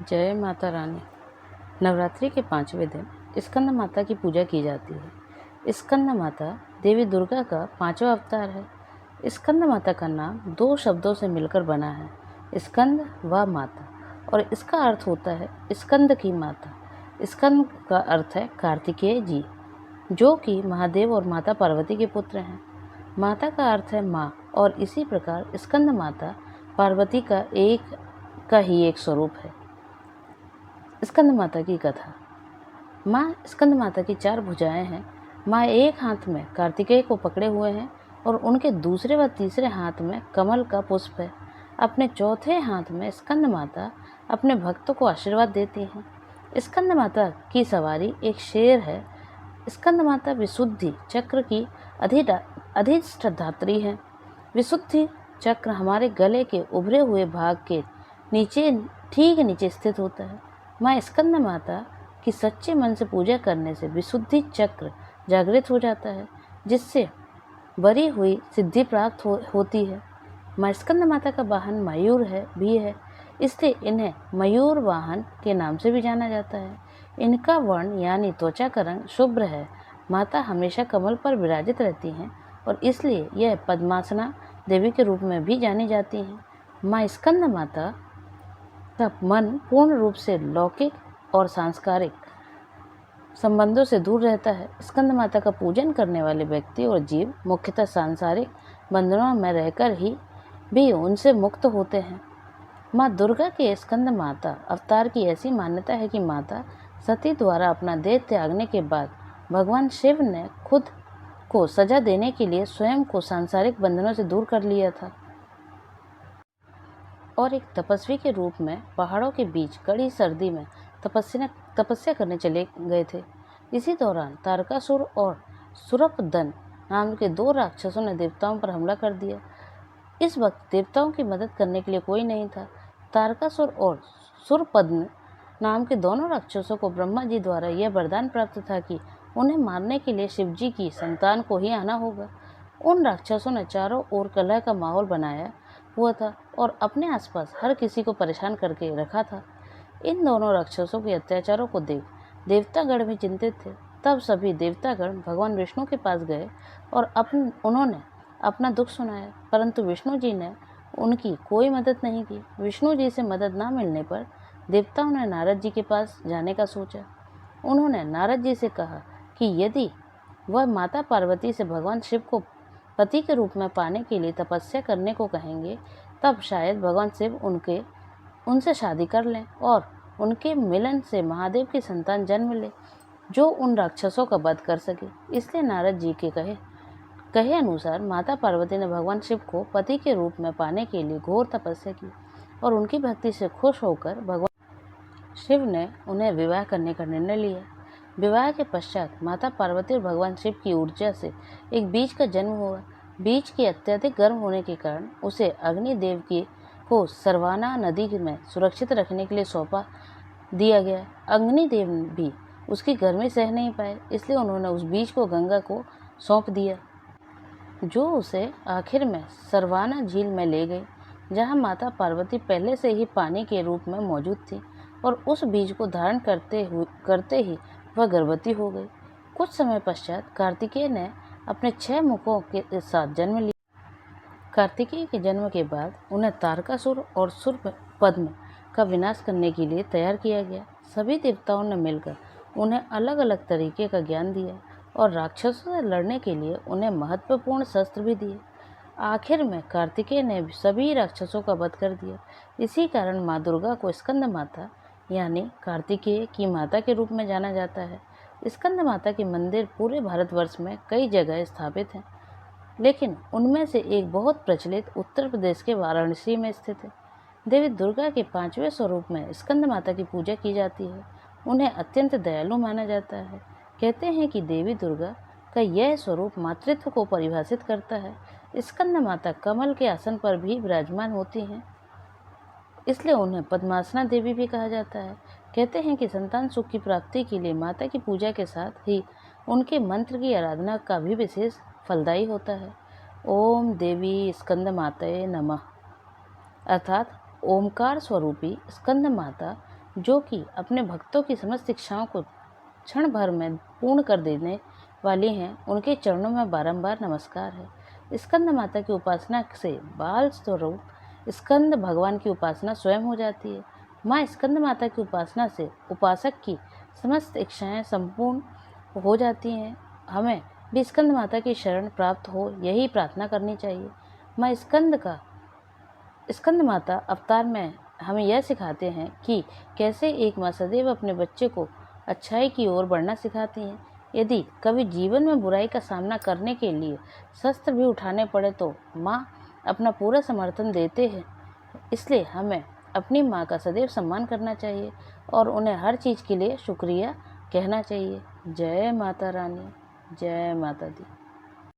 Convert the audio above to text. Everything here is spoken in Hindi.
जय माता रानी। नवरात्रि के 5वें दिन स्कंद माता की पूजा की जाती है। स्कंद माता देवी दुर्गा का 5वां अवतार है। स्कंद माता का नाम 2 शब्दों से मिलकर बना है, स्कंद व माता, और इसका अर्थ होता है स्कंद की माता। स्कंद का अर्थ है कार्तिकेय जी, जो कि महादेव और माता पार्वती के पुत्र हैं। माता का अर्थ है माँ, और इसी प्रकार स्कंद माता पार्वती का ही एक स्वरूप है। स्कंद माता की कथा। माँ स्कंद माता की 4 भुजाएं हैं। माँ एक हाथ में कार्तिकेय को पकड़े हुए हैं और उनके दूसरे व तीसरे हाथ में कमल का पुष्प है। अपने चौथे हाथ में स्कंद माता अपने भक्तों को आशीर्वाद देती हैं। स्कंद माता की सवारी एक शेर है। स्कंद माता विशुद्धि चक्र की अधिष्ठात्री है। विशुद्धि चक्र हमारे गले के उभरे हुए भाग के ठीक नीचे स्थित होता है। माँ स्कंद माता की सच्चे मन से पूजा करने से विशुद्धि चक्र जागृत हो जाता है, जिससे बरी हुई सिद्धि प्राप्त होती है। माँ स्कंद माता का वाहन मयूर भी है, इसलिए इन्हें मयूर वाहन के नाम से भी जाना जाता है। इनका वर्ण यानी त्वचा का रंग शुभ्र है। माता हमेशा कमल पर विराजित रहती हैं और इसलिए यह पद्मासना देवी के रूप में भी जानी जाती हैं। माँ स्कंद माता का मन पूर्ण रूप से लौकिक और सांस्कारिक संबंधों से दूर रहता है। स्कंद माता का पूजन करने वाले व्यक्ति और जीव मुख्यतः सांसारिक बंधनों में रहकर ही भी उनसे मुक्त होते हैं। माँ दुर्गा के स्कंद माता अवतार की ऐसी मान्यता है कि माता सती द्वारा अपना देह त्यागने के बाद भगवान शिव ने खुद को सजा देने के लिए स्वयं को सांसारिक बंधनों से दूर कर लिया था और एक तपस्वी के रूप में पहाड़ों के बीच कड़ी सर्दी में तपस्या करने चले गए थे। इसी दौरान तारकासुर और सुरपदन नाम के 2 राक्षसों ने देवताओं पर हमला कर दिया। इस वक्त देवताओं की मदद करने के लिए कोई नहीं था। तारकासुर और सुरपदन नाम के दोनों राक्षसों को ब्रह्मा जी द्वारा यह वरदान प्राप्त था कि उन्हें मारने के लिए शिव जी की संतान को ही आना होगा। उन राक्षसों ने चारों ओर कलह का माहौल बनाया हुआ था और अपने आसपास हर किसी को परेशान करके रखा था। इन दोनों राक्षसों के अत्याचारों को देख देवतागण भी चिंतित थे। तब सभी देवतागण भगवान विष्णु के पास गए और उन्होंने अपना दुख सुनाया, परंतु विष्णु जी ने उनकी कोई मदद नहीं की। विष्णु जी से मदद न मिलने पर देवताओं ने नारद जी के पास जाने का सोचा। उन्होंने नारद जी से कहा कि यदि वह माता पार्वती से भगवान शिव को पति के रूप में पाने के लिए तपस्या करने को कहेंगे, तब शायद भगवान शिव उनसे शादी कर लें और उनके मिलन से महादेव की संतान जन्म ले, जो उन राक्षसों का वध कर सके। इसलिए नारद जी के कहे अनुसार माता पार्वती ने भगवान शिव को पति के रूप में पाने के लिए घोर तपस्या की और उनकी भक्ति से खुश होकर भगवान शिव ने उन्हें विवाह करने का निर्णय लिया। विवाह के पश्चात माता पार्वती और भगवान शिव की ऊर्जा से एक बीज का जन्म हुआ। बीज के अत्यधिक गर्म होने के कारण उसे अग्निदेव को सरवाना नदी में सुरक्षित रखने के लिए सौंपा दिया गया। अग्निदेव भी उसकी गर्मी सह नहीं पाए, इसलिए उन्होंने उस बीज को गंगा को सौंप दिया, जो उसे आखिर में सरवाना झील में ले गई, जहाँ माता पार्वती पहले से ही पानी के रूप में मौजूद थी और उस बीज को धारण करते ही वह गर्भवती हो गई। कुछ समय पश्चात कार्तिकेय ने अपने 6 मुखों के साथ जन्म लिया। कार्तिकेय के जन्म के बाद उन्हें तारकासुर और सुरपद्म का विनाश करने के लिए तैयार किया गया। सभी देवताओं ने मिलकर उन्हें अलग अलग तरीके का ज्ञान दिया और राक्षसों से लड़ने के लिए उन्हें महत्वपूर्ण शस्त्र भी दिए। आखिर में कार्तिकेय ने सभी राक्षसों का वध कर दिया। इसी कारण माँ दुर्गा को स्कंद माता यानी कार्तिकेय की माता के रूप में जाना जाता है। स्कंद माता के मंदिर पूरे भारतवर्ष में कई जगह स्थापित हैं, लेकिन उनमें से एक बहुत प्रचलित उत्तर प्रदेश के वाराणसी में स्थित है। देवी दुर्गा के 5वें स्वरूप में स्कंद माता की पूजा की जाती है। उन्हें अत्यंत दयालु माना जाता है। कहते हैं कि देवी दुर्गा का यह स्वरूप मातृत्व को परिभाषित करता है। स्कंद माता कमल के आसन पर भी विराजमान होती हैं, इसलिए उन्हें पद्मासना देवी भी कहा जाता है। कहते हैं कि संतान सुख की प्राप्ति के लिए माता की पूजा के साथ ही उनके मंत्र की आराधना का भी विशेष फलदायी होता है। ओम देवी स्कंद माताये नमः, अर्थात ओमकार स्वरूपी स्कंद माता जो कि अपने भक्तों की समस्त इच्छाओं को क्षण भर में पूर्ण कर देने वाली हैं, उनके चरणों में बारंबार नमस्कार है। स्कंद माता की उपासना से बाल स्वरूप स्कंद भगवान की उपासना स्वयं हो जाती है। माँ स्कंद माता की उपासना से उपासक की समस्त इच्छाएं संपूर्ण हो जाती हैं। हमें भी स्कंद माता की शरण प्राप्त हो, यही प्रार्थना करनी चाहिए। माँ स्कंद माता अवतार में हमें यह सिखाते हैं कि कैसे एक माँ सदैव अपने बच्चे को अच्छाई की ओर बढ़ना सिखाती हैं। यदि कभी जीवन में बुराई का सामना करने के लिए शस्त्र भी उठाने पड़े तो माँ अपना पूरा समर्थन देते हैं। इसलिए हमें अपनी माँ का सदैव सम्मान करना चाहिए और उन्हें हर चीज़ के लिए शुक्रिया कहना चाहिए। जय माता रानी, जय माता दी।